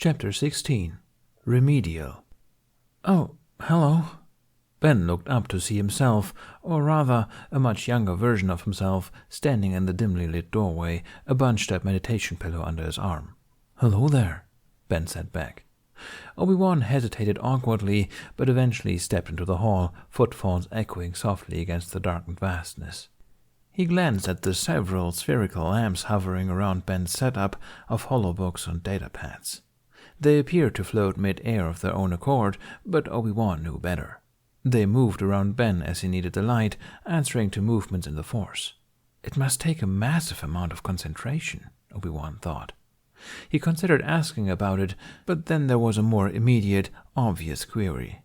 Chapter 16. Remedial. "Oh, hello." Ben looked up to see himself, or rather, a much younger version of himself, standing in the dimly lit doorway, a bunched-up meditation pillow under his arm. "Hello there," Ben said back. ObiWan hesitated awkwardly, but eventually stepped into the hall, footfalls echoing softly against the darkened vastness. He glanced at the several spherical lamps hovering around Ben's setup of holobooks and datapads. They appeared to float mid-air of their own accord, but ObiWan knew better. They moved around Ben as he needed the light, answering to movements in the Force. It must take a massive amount of concentration, ObiWan thought. He considered asking about it, but then there was a more immediate, obvious query.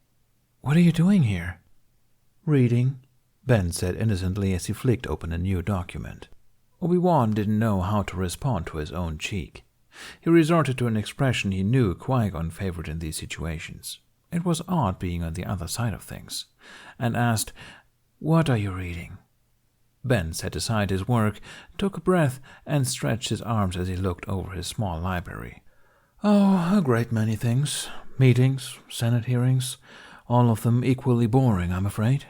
"What are you doing here?" "Reading," Ben said innocently as he flicked open a new document. ObiWan didn't know how to respond to his own cheek. He resorted to an expression he knew Qui-Gon favored in these situations. It was odd being on the other side of things, and asked, "What are you reading?" Ben set aside his work, took a breath, and stretched his arms as he looked over his small library. "Oh, a great many things. Meetings, Senate hearings, all of them equally boring, I'm afraid."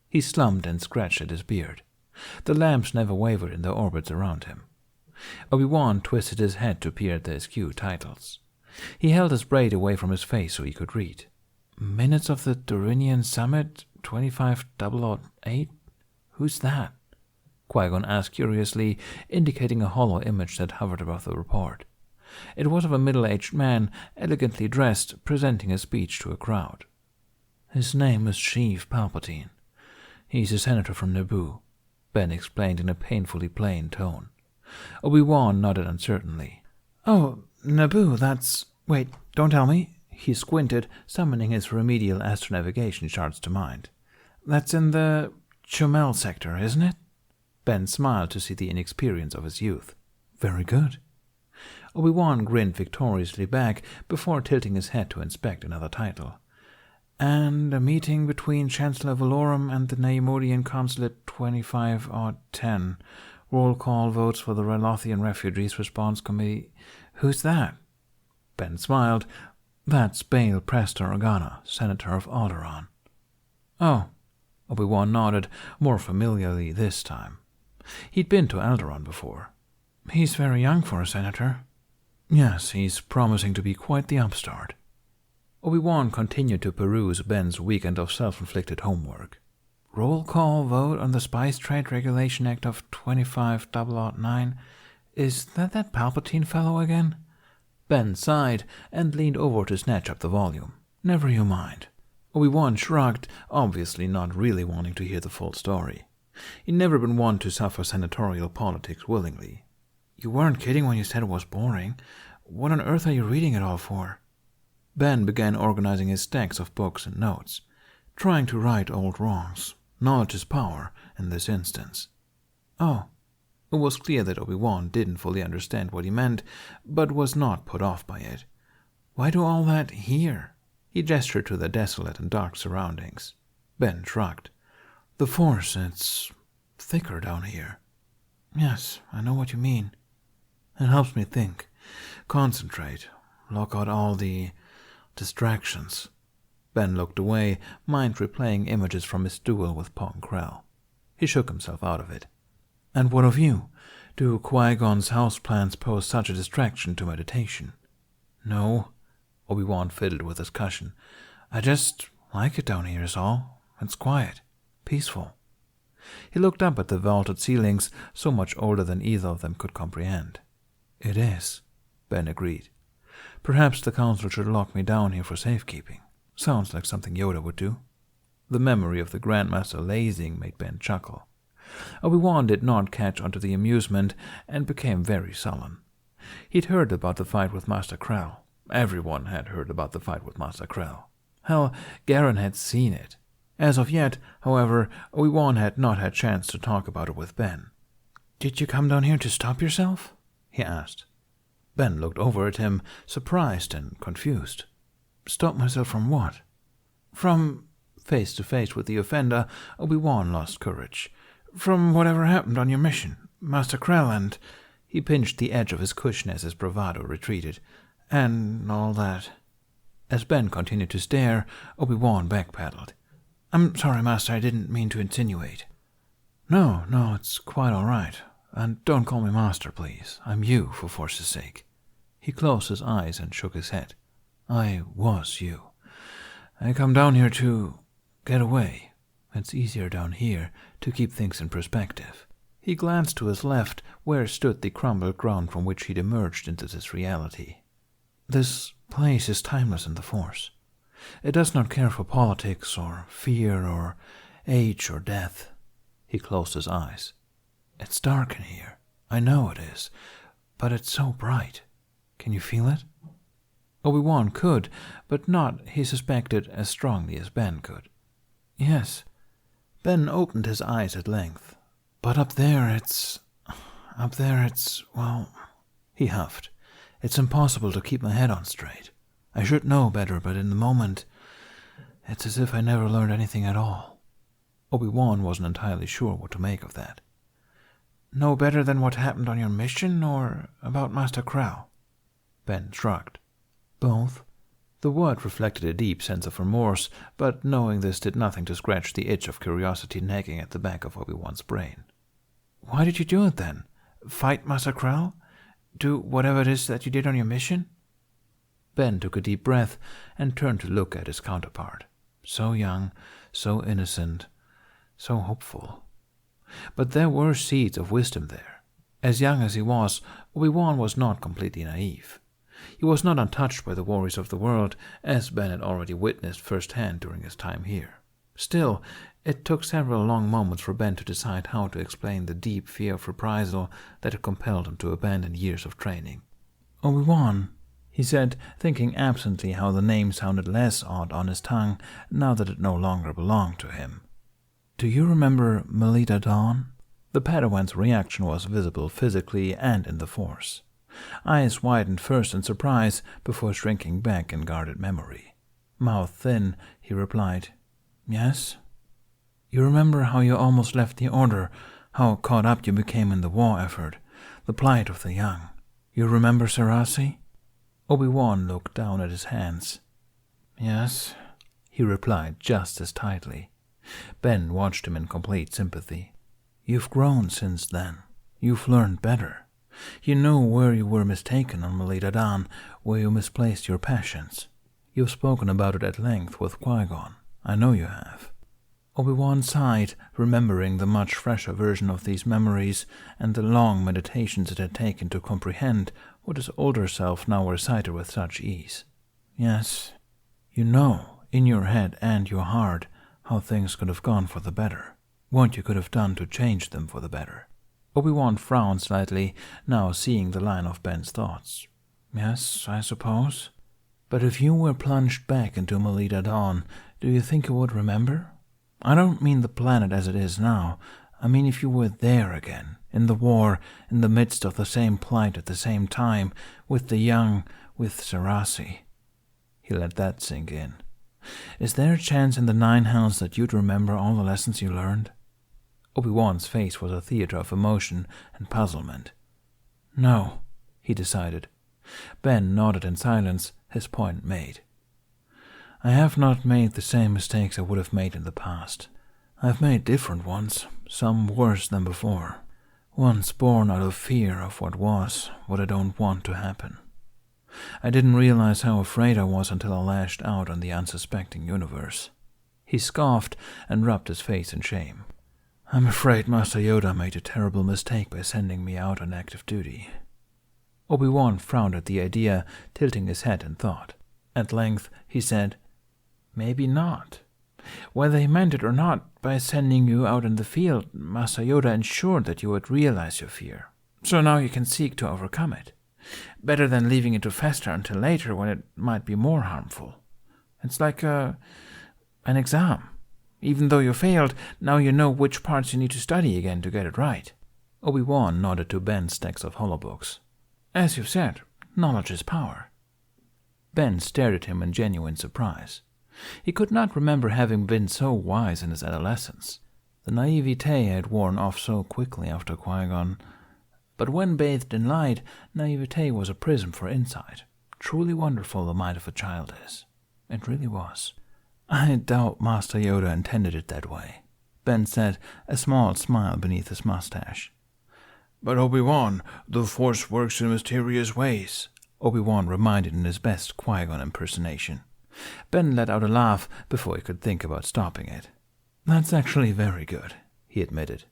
He slumped and scratched at his beard. The lamps never wavered in their orbits around him. ObiWan twisted his head to peer at the askew titles. He held his braid away from his face so he could read. "Minutes of the Dorinian Summit, 25008? Who's that?" Qui-Gon asked curiously, indicating a hollow image that hovered above the report. It was of a middle-aged man, elegantly dressed, presenting a speech to a crowd. "His name is Sheev Palpatine. He's a senator from Naboo," Ben explained in a painfully plain tone. ObiWan nodded uncertainly. "Oh, Naboo, that's... Wait, don't tell me." He squinted, summoning his remedial astronavigation charts to mind. "That's in the Chomel sector, isn't it?" Ben smiled to see the inexperience of his youth. "Very good." ObiWan grinned victoriously back before tilting his head to inspect another title. "And a meeting between Chancellor Valorum and the Neimoidian Consulate 25-10. Roll call votes for the Relothian Refugees Response Committee. Who's that?" Ben smiled. "That's Bail Prester Organa, Senator of Alderaan." "Oh." ObiWan nodded, more familiarly this time. He'd been to Alderaan before. "He's very young for a senator." "Yes, he's promising to be quite the upstart." ObiWan continued to peruse Ben's weekend of self-inflicted homework. "Roll call vote on the Spice Trade Regulation Act of 25009. Is that Palpatine fellow again?" Ben sighed and leaned over to snatch up the volume. "Never you mind." ObiWan shrugged, obviously not really wanting to hear the full story. He'd never been one to suffer senatorial politics willingly. "You weren't kidding when you said it was boring. What on earth are you reading it all for?" Ben began organizing his stacks of books and notes, trying to right old wrongs. Knowledge is power, in this instance. "Oh." It was clear that ObiWan didn't fully understand what he meant, but was not put off by it. "Why do all that here?" He gestured to the desolate and dark surroundings. Ben shrugged. "The Force, it's thicker down here." "Yes, I know what you mean. It helps me think, concentrate, lock out all the distractions." Ben looked away, mind replaying images from his duel with Pong Krell. He shook himself out of it. "And what of you? Do Qui-Gon's houseplants pose such a distraction to meditation?" "No," ObiWan fiddled with his cushion. "I just like it down here is all. It's quiet, peaceful." He looked up at the vaulted ceilings, so much older than either of them could comprehend. "It is," Ben agreed. "Perhaps the Council should lock me down here for safekeeping. Sounds like something Yoda would do." The memory of the Grandmaster lazing made Ben chuckle. ObiWan did not catch on to the amusement and became very sullen. He'd heard about the fight with Master Krell. Everyone had heard about the fight with Master Krell. Hell, Garen had seen it. As of yet, however, ObiWan had not had chance to talk about it with Ben. "Did you come down here to stop yourself?" he asked. Ben looked over at him, surprised and confused. "Stop myself from what?" "From..." Face to face with the offender, ObiWan lost courage. "From whatever happened on your mission. Master Krell and..." He pinched the edge of his cushion as his bravado retreated. and all that. As Ben continued to stare, ObiWan backpedaled. I'm sorry, Master, I didn't mean to insinuate. No, it's quite all right. And don't call me Master, please. I'm you, for Force's sake. He closed his eyes and shook his head. I was you. I come down here to get away. It's easier down here to keep things in perspective. He glanced to his left, where stood the crumbled ground from which he'd emerged into this reality. This place is timeless in the Force. It does not care for politics or fear or age or death. He closed his eyes. It's dark in here. I know it is, but it's so bright. Can you feel it? ObiWan could, but not, he suspected, as strongly as Ben could. Yes. Ben opened his eyes at length. But up there it's, well, he huffed. It's impossible to keep my head on straight. I should know better, but in the moment, it's as if I never learned anything at all. ObiWan wasn't entirely sure what to make of that. No better than what happened on your mission, or about Master Crow? Ben shrugged. Both. The word reflected a deep sense of remorse, but knowing this did nothing to scratch the itch of curiosity nagging at the back of ObiWan's brain. Why did you do it then? Fight Master Crow? Do whatever it is that you did on your mission? Ben took a deep breath and turned to look at his counterpart. So young, so innocent, so hopeful. But there were seeds of wisdom there. As young as he was, ObiWan was not completely naive. He was not untouched by the worries of the world, as Ben had already witnessed firsthand during his time here. Still, it took several long moments for Ben to decide how to explain the deep fear of reprisal that had compelled him to abandon years of training. ObiWan, he said, thinking absently how the name sounded less odd on his tongue now that it no longer belonged to him. Do you remember Melita Dawn? The Padawan's reaction was visible physically and in the Force. Eyes widened first in surprise before shrinking back in guarded memory. Mouth thin, he replied, Yes? You remember how you almost left the Order, how caught up you became in the war effort, the plight of the young. You remember Serasi? ObiWan looked down at his hands. Yes, he replied just as tightly. Ben watched him in complete sympathy. You've grown since then. You've learned better. You know where you were mistaken on Melita Dawn, where you misplaced your passions. You've spoken about it at length with Qui-Gon. I know you have. ObiWan sighed, remembering the much fresher version of these memories and the long meditations it had taken to comprehend what his older self now recited with such ease. Yes, you know, in your head and your heart, how things could have gone for the better, what you could have done to change them for the better. ObiWan frowned slightly, now seeing the line of Ben's thoughts. Yes, I suppose. But if you were plunged back into Melita Dawn, do you think you would remember? I don't mean the planet as it is now. I mean if you were there again, in the war, in the midst of the same plight at the same time, with the young, with Serasi. He let that sink in. Is there a chance in the 9 hells that you'd remember all the lessons you learned? ObiWan's face was a theater of emotion and puzzlement. No, he decided. Ben nodded in silence, his point made. I have not made the same mistakes I would have made in the past. I've made different ones, some worse than before. Ones born out of fear of what was, what I don't want to happen. I didn't realize how afraid I was until I lashed out on the unsuspecting universe. He scoffed and rubbed his face in shame. I'm afraid Master Yoda made a terrible mistake by sending me out on active duty. ObiWan frowned at the idea, tilting his head in thought. At length, he said, Maybe not. Whether he meant it or not, by sending you out in the field, Master Yoda ensured that you would realize your fear. So now you can seek to overcome it. Better than leaving it to fester until later when it might be more harmful. It's like an exam. Even though you failed, now you know which parts you need to study again to get it right. ObiWan nodded to Ben's stacks of holobooks. As you've said, knowledge is power. Ben stared at him in genuine surprise. He could not remember having been so wise in his adolescence. The naivete had worn off so quickly after Qui-Gon. But when bathed in light, naivete was a prism for insight. Truly wonderful the mind of a child is. It really was. I doubt Master Yoda intended it that way, Ben said, a small smile beneath his mustache. But Obi-Wan, the Force works in mysterious ways, Obi-Wan reminded in his best Qui-Gon impersonation. Ben let out a laugh before he could think about stopping it. That's actually very good, he admitted.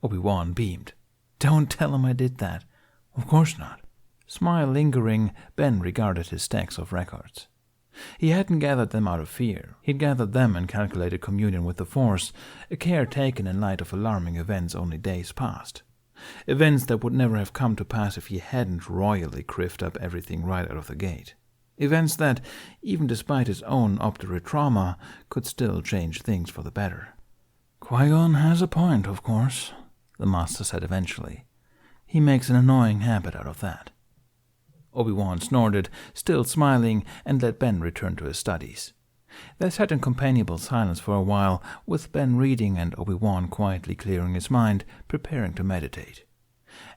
Obi-Wan beamed. Don't tell him I did that. Of course not. Smile lingering, Ben regarded his stacks of records. He hadn't gathered them out of fear. He'd gathered them in calculated communion with the Force, a care taken in light of alarming events only days past. Events that would never have come to pass if he hadn't royally criffed up everything right out of the gate. Events that, even despite his own obdurate trauma, could still change things for the better. Qui-Gon has a point, of course, the Master said eventually. He makes an annoying habit out of that. Obi-Wan snorted, still smiling, and let Ben return to his studies. They sat in companionable silence for a while, with Ben reading and Obi-Wan quietly clearing his mind, preparing to meditate.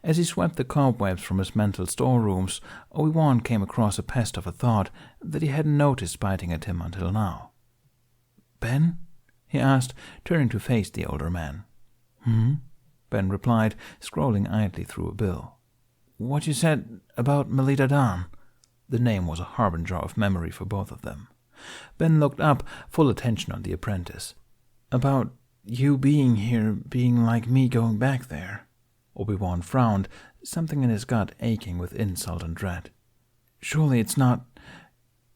As he swept the cobwebs from his mental storerooms, Obi-Wan came across a pest of a thought that he hadn't noticed biting at him until now. Ben? He asked, turning to face the older man. Ben replied, scrolling idly through a bill. What you said about Melita Dan? The name was a harbinger of memory for both of them. Ben looked up, full attention on the apprentice. About you being here, being like me going back there. Obi-Wan frowned, something in his gut aching with insult and dread. Surely it's not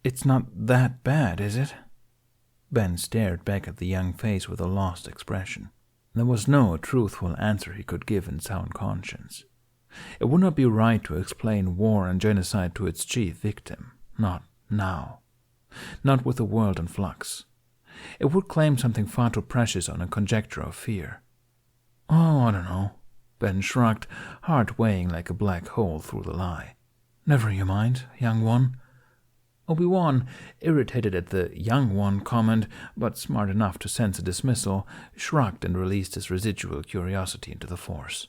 that bad, is it? Ben stared back at the young face with a lost expression. There was no truthful answer he could give in sound conscience. It would not be right to explain war and genocide to its chief victim. Not now. Not with the world in flux. It would claim something far too precious on a conjecture of fear. Oh, I don't know. Ben shrugged, heart weighing like a black hole through the lie. Never you mind, young one. Obi-Wan, irritated at the young one comment, but smart enough to sense a dismissal, shrugged and released his residual curiosity into the Force.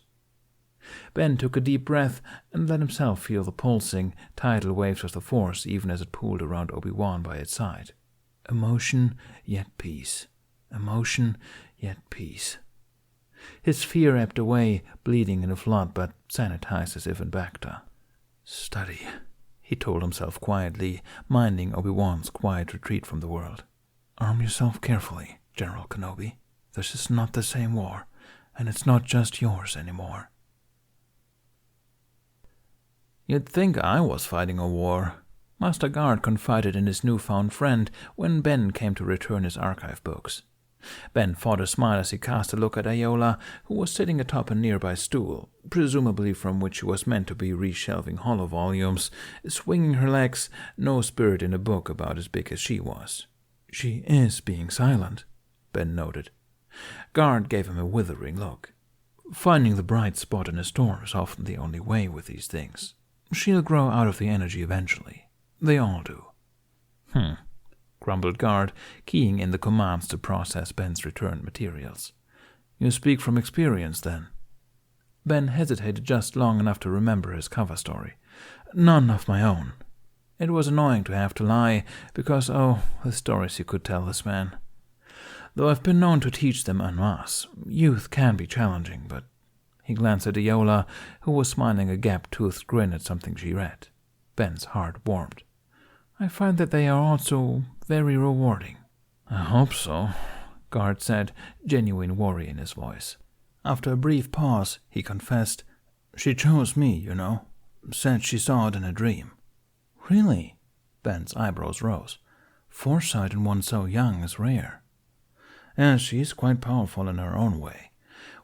Ben took a deep breath and let himself feel the pulsing, tidal waves of the Force even as it pooled around Obi-Wan by its side. Emotion, yet peace. Emotion, yet peace. His fear ebbed away, bleeding in a flood, but sanitized as if in Bacta. Study, he told himself quietly, minding Obi-Wan's quiet retreat from the world. Arm yourself carefully, General Kenobi. This is not the same war, and it's not just yours anymore. You'd think I was fighting a war, Master Guard confided in his newfound friend when Ben came to return his archive books. Ben fought a smile as he cast a look at Ayola, who was sitting atop a nearby stool, presumably from which she was meant to be reshelving hollow volumes, swinging her legs, no spirit in a book about as big as she was. She is being silent, Ben noted. Guard gave him a withering look. Finding the bright spot in a storm is often the only way with these things. She'll grow out of the energy eventually. They all do. Grumbled Guard, keying in the commands to process Ben's returned materials. You speak from experience, then? Ben hesitated just long enough to remember his cover story. None of my own. It was annoying to have to lie, because, the stories he could tell this man. Though I've been known to teach them en masse, youth can be challenging, but... He glanced at Ayola, who was smiling a gap-toothed grin at something she read. Ben's heart warmed. I find that they are also very rewarding. I hope so, Guard said, genuine worry in his voice. After a brief pause, he confessed, She chose me, you know. Said she saw it in a dream. Really? Ben's eyebrows rose. Foresight in one so young is rare. Yes, she's quite powerful in her own way,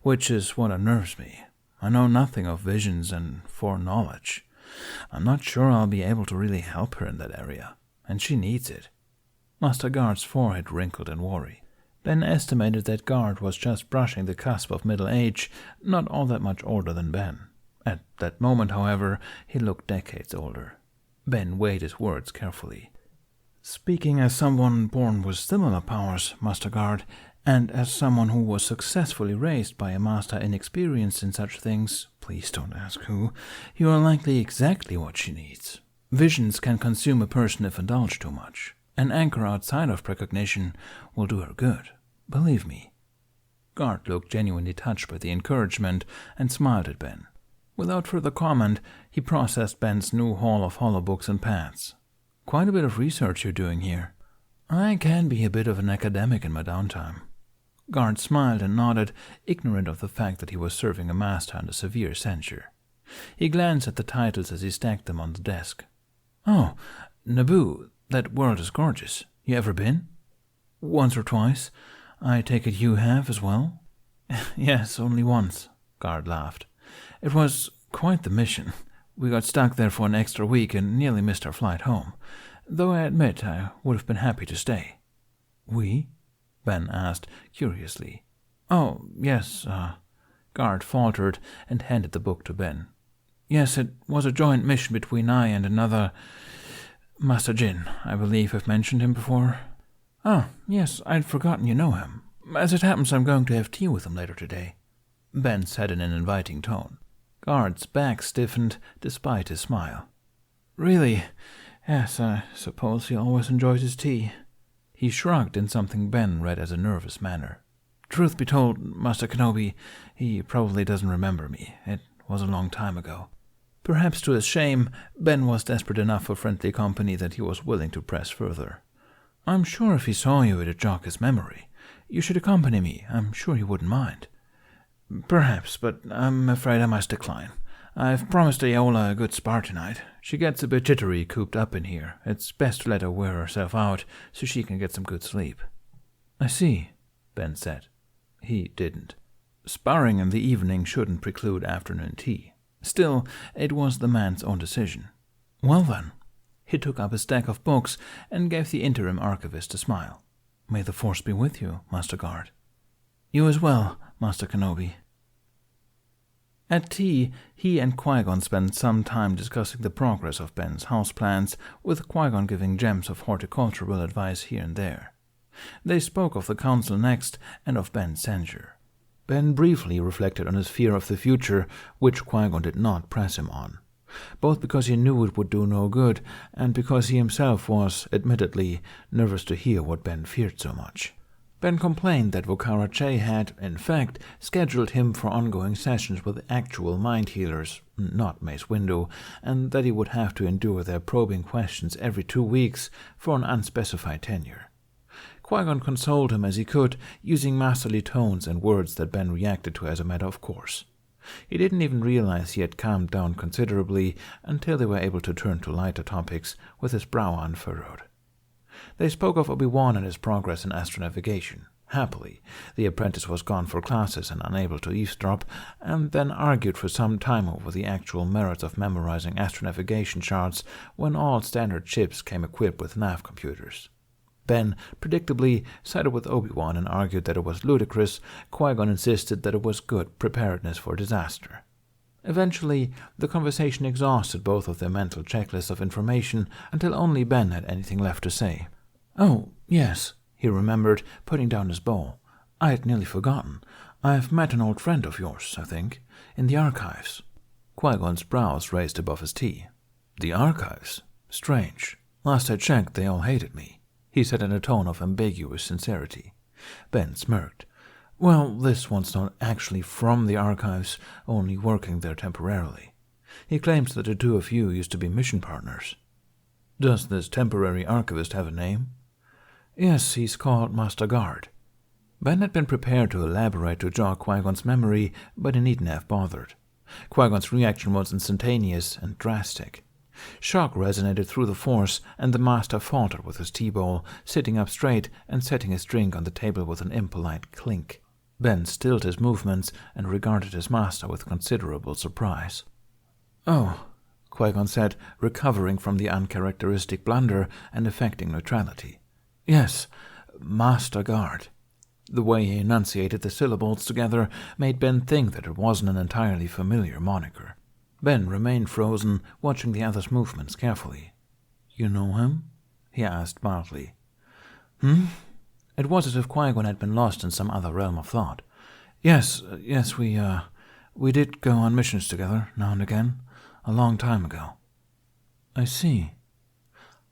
which is what unnerves me. I know nothing of visions and foreknowledge. I'm not sure I'll be able to really help her in that area, and she needs it. Master Guard's forehead wrinkled in worry. Ben estimated that Guard was just brushing the cusp of middle age, not all that much older than Ben. At that moment, however, he looked decades older. Ben weighed his words carefully. Speaking as someone born with similar powers, Master Guard, and as someone who was successfully raised by a master inexperienced in such things, please don't ask who, you are likely exactly what she needs. Visions can consume a person if indulged too much. An anchor outside of precognition will do her good, believe me. Guard looked genuinely touched by the encouragement and smiled at Ben. Without further comment, he processed Ben's new haul of holobooks and pads. Quite a bit of research you're doing here. I can be a bit of an academic in my downtime. Guard smiled and nodded, ignorant of the fact that he was serving a master under severe censure. He glanced at the titles as he stacked them on the desk. Oh, Naboo, that world is gorgeous. You ever been? Once or twice. I take it you have as well? Yes, only once, Guard laughed. It was quite the mission. We got stuck there for an extra week and nearly missed our flight home, though I admit I would have been happy to stay. We? Ben asked curiously. Oh, yes, Guard faltered and handed the book to Ben. Yes, it was a joint mission between I and another Master Jin. I believe I've mentioned him before. Oh, yes, I'd forgotten you know him. As it happens, I'm going to have tea with him later today, Ben said in an inviting tone. Guard's back stiffened despite his smile. Really? Yes, I suppose he always enjoys his tea. He shrugged in something Ben read as a nervous manner. Truth be told, Master Kenobi, he probably doesn't remember me. It was a long time ago. Perhaps to his shame, Ben was desperate enough for friendly company that he was willing to press further. I'm sure if he saw you, it'd jog his memory. You should accompany me. I'm sure he wouldn't mind. Perhaps, but I'm afraid I must decline. I've promised Aola a good spar tonight. She gets a bit jittery cooped up in here. It's best to let her wear herself out so she can get some good sleep. I see, Ben said. He didn't. Sparring in the evening shouldn't preclude afternoon tea. Still, it was the man's own decision. Well then. He took up a stack of books and gave the interim archivist a smile. May the force be with you, Master Guard. You as well, Master Kenobi. At tea, he and Qui-Gon spent some time discussing the progress of Ben's house plans, with Qui-Gon giving gems of horticultural advice here and there. They spoke of the council next and of Ben's censure. Ben briefly reflected on his fear of the future, which Qui-Gon did not press him on, both because he knew it would do no good and because he himself was, admittedly, nervous to hear what Ben feared so much. Ben complained that Vokara Che had, in fact, scheduled him for ongoing sessions with actual mind healers, not Mace Windu, and that he would have to endure their probing questions every 2 weeks for an unspecified tenure. Qui-Gon consoled him as he could, using masterly tones and words that Ben reacted to as a matter of course. He didn't even realize he had calmed down considerably until they were able to turn to lighter topics with his brow unfurrowed. They spoke of ObiWan and his progress in astronavigation. Happily, the apprentice was gone for classes and unable to eavesdrop, and then argued for some time over the actual merits of memorizing astronavigation charts when all standard ships came equipped with nav computers. Ben, predictably, sided with ObiWan and argued that it was ludicrous. Qui-Gon insisted that it was good preparedness for disaster. Eventually, the conversation exhausted both of their mental checklists of information until only Ben had anything left to say. Oh, yes, he remembered, putting down his bowl. I had nearly forgotten. I've met an old friend of yours, I think, in the archives. Qui-Gon's brows raised above his tea. The archives? Strange. Last I checked, they all hated me, he said in a tone of ambiguous sincerity. Ben smirked. Well, this one's not actually from the archives, only working there temporarily. He claims that the two of you used to be mission partners. Does this temporary archivist have a name? Yes, he's called Master Guard. Ben had been prepared to elaborate to jog Qui-Gon's memory, but he needn't have bothered. Qui-Gon's reaction was instantaneous and drastic. Shock resonated through the force, and the master faltered with his tea bowl, sitting up straight and setting his drink on the table with an impolite clink. Ben stilled his movements and regarded his master with considerable surprise. Oh, Qui-Gon said, recovering from the uncharacteristic blunder and affecting neutrality. Yes, Master Guard. The way he enunciated the syllables together made Ben think that it wasn't an entirely familiar moniker. Ben remained frozen, watching the other's movements carefully. You know him? He asked mildly. It was as if Qui-Gon had been lost in some other realm of thought. Yes, we did go on missions together, now and again, a long time ago. I see.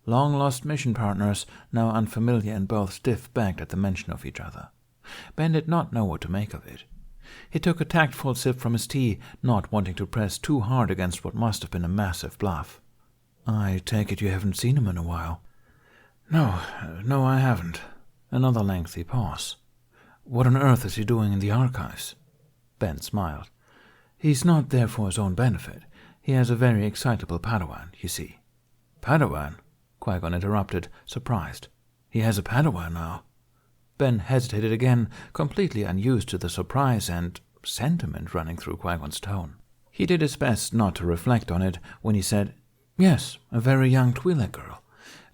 Long-lost mission partners, now unfamiliar and both stiff-backed at the mention of each other. Ben did not know what to make of it. He took a tactful sip from his tea, not wanting to press too hard against what must have been a massive bluff. I take it you haven't seen him in a while. No, I haven't. Another lengthy pause. What on earth is he doing in the archives? Ben smiled. He's not there for his own benefit. He has a very excitable Padawan, you see. Padawan? Qui-Gon interrupted, surprised. He has a Padawan now. Ben hesitated again, completely unused to the surprise and sentiment running through Qui-Gon's tone. He did his best not to reflect on it when he said, Yes, a very young Twi'lek girl.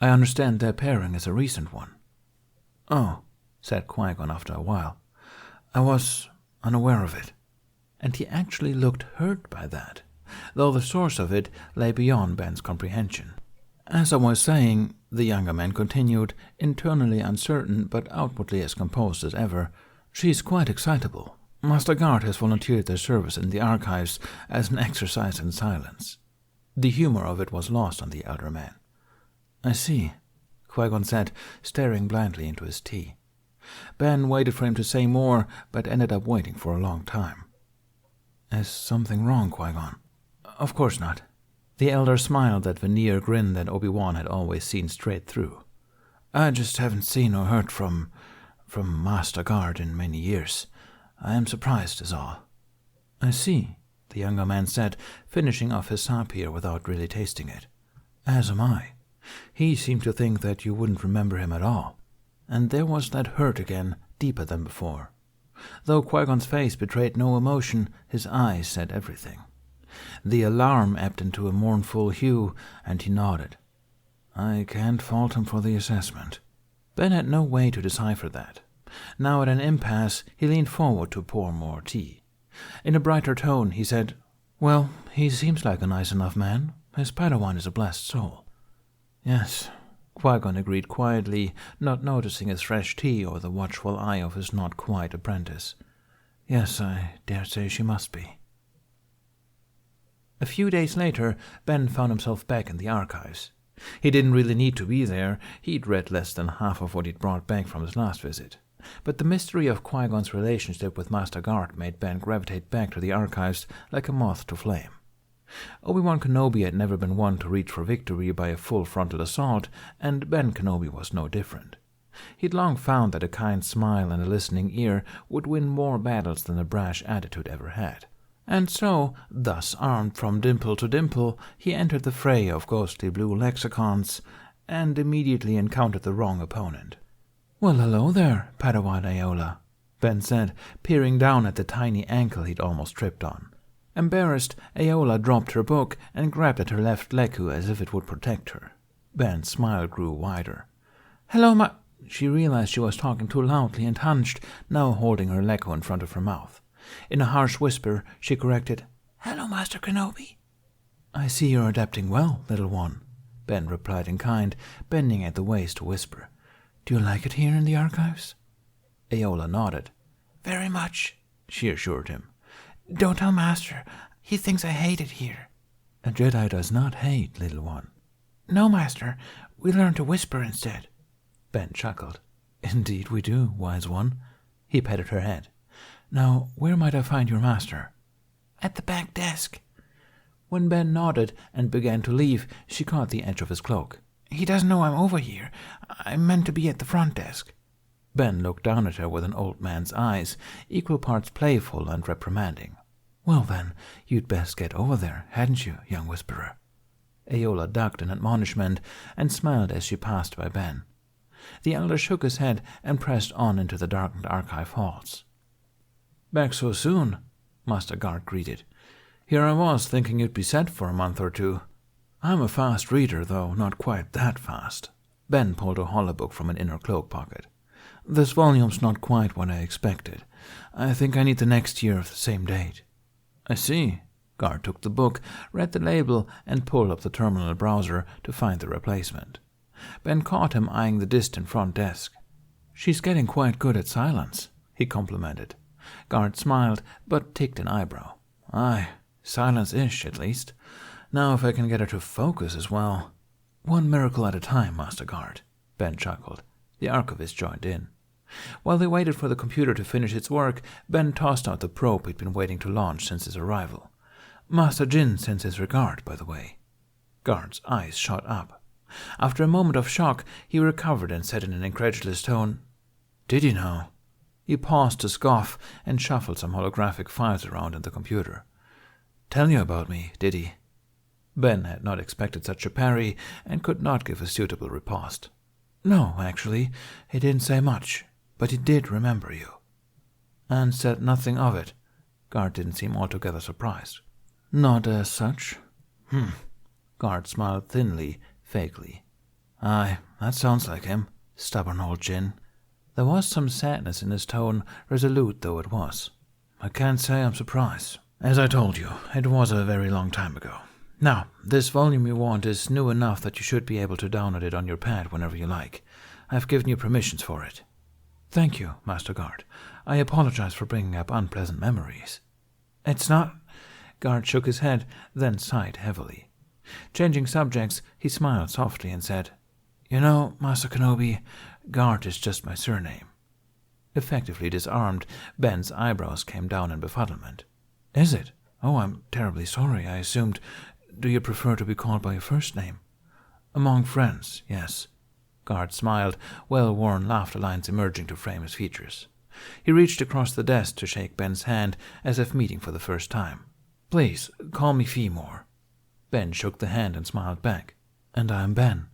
I understand their pairing is a recent one. Oh, said Qui-Gon after a while. I was unaware of it. And he actually looked hurt by that, though the source of it lay beyond Ben's comprehension. As I was saying, the younger man continued, internally uncertain but outwardly as composed as ever, she's quite excitable. Master Guard has volunteered their service in the archives as an exercise in silence. The humor of it was lost on the elder man. I see, Qui-Gon said, staring blankly into his tea. Ben waited for him to say more, but ended up waiting for a long time. Is something wrong, Qui-Gon? Of course not. The elder smiled that veneer grin that ObiWan had always seen straight through. I just haven't seen or heard from Master Guard in many years. I am surprised is all. I see, the younger man said, finishing off his sap here without really tasting it. As am I. He seemed to think that you wouldn't remember him at all. And there was that hurt again, deeper than before. Though Qui-Gon's face betrayed no emotion, his eyes said everything. The alarm ebbed into a mournful hue, and he nodded. I can't fault him for the assessment. Ben had no way to decipher that. Now at an impasse, he leaned forward to pour more tea. In a brighter tone, he said, Well, he seems like a nice enough man. His Padawan is a blessed soul. Yes, Qui-Gon agreed quietly, not noticing his fresh tea or the watchful eye of his not-quite apprentice. Yes, I dare say she must be. A few days later, Ben found himself back in the archives. He didn't really need to be there. He'd read less than half of what he'd brought back from his last visit. But the mystery of Qui-Gon's relationship with Master Guard made Ben gravitate back to the archives like a moth to flame. Obi-Wan Kenobi had never been one to reach for victory by a full frontal assault, and Ben Kenobi was no different. He'd long found that a kind smile and a listening ear would win more battles than a brash attitude ever had. And so, thus armed from dimple to dimple, he entered the fray of ghostly blue lexicons, and immediately encountered the wrong opponent. Well, hello there, Padawan Aola, Ben said, peering down at the tiny ankle he'd almost tripped on. Embarrassed, Aola dropped her book and grabbed at her left leku as if it would protect her. Ben's smile grew wider. Hello, She realized she was talking too loudly and hunched, now holding her leku in front of her mouth. In a harsh whisper, she corrected, Hello, Master Kenobi. I see you're adapting well, little one, Ben replied in kind, bending at the waist to whisper. Do you like it here in the archives? Aola nodded. Very much, she assured him. Don't tell Master. He thinks I hate it here. A Jedi does not hate, little one. No, Master. We learn to whisper instead. Ben chuckled. Indeed we do, wise one. He patted her head. Now, where might I find your master? At the back desk. When Ben nodded and began to leave, she caught the edge of his cloak. He doesn't know I'm over here. I meant to be at the front desk. Ben looked down at her with an old man's eyes, equal parts playful and reprimanding. Well then, you'd best get over there, hadn't you, young whisperer? Aola ducked in admonishment and smiled as she passed by Ben. The elder shook his head and pressed on into the darkened archive halls. Back so soon, Master Guard greeted. Here I was thinking you'd be set for a month or two. I'm a fast reader, though not quite that fast. Ben pulled a holobook from an inner cloak pocket. This volume's not quite what I expected. I think I need the next year of the same date. I see. Guard took the book, read the label, and pulled up the terminal browser to find the replacement. Ben caught him eyeing the distant front desk. She's getting quite good at silence, he complimented. Guard smiled, but ticked an eyebrow. Aye, silence-ish, at least. Now if I can get her to focus as well. One miracle at a time, Master Guard, Ben chuckled. The archivist joined in. While they waited for the computer to finish its work, Ben tossed out the probe he'd been waiting to launch since his arrival. Master Jin sends his regard, by the way. Guard's eyes shot up. After a moment of shock, he recovered and said in an incredulous tone, "Did he now?" He paused to scoff and shuffled some holographic files around in the computer. "Tell you about me, did he?" Ben had not expected such a parry and could not give a suitable riposte. "No, actually, he didn't say much, but he did remember you." "And said nothing of it." Guard didn't seem altogether surprised. "Not as such." Guard smiled thinly, vaguely. "Aye, that sounds like him. Stubborn old Jin." There was some sadness in his tone, resolute though it was. "I can't say I'm surprised. As I told you, it was a very long time ago. Now, this volume you want is new enough that you should be able to download it on your pad whenever you like. I've given you permissions for it." "Thank you, Master Guard. I apologize for bringing up unpleasant memories." "It's not—" Guard shook his head, then sighed heavily. Changing subjects, he smiled softly and said, "You know, Master Kenobi, Guard is just my surname." Effectively disarmed, Ben's eyebrows came down in befuddlement. "Is it? Oh, I'm terribly sorry. I assumed— Do you prefer to be called by your first name?" "Among friends, yes." Guard smiled, well-worn laughter lines emerging to frame his features. He reached across the desk to shake Ben's hand as if meeting for the first time. "Please, call me Feemore." Ben shook the hand and smiled back. "And I'm Ben."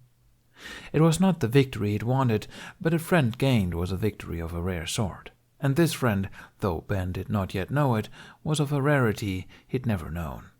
It was not the victory he'd wanted, but a friend gained was a victory of a rare sort. And this friend, though Ben did not yet know it, was of a rarity he'd never known.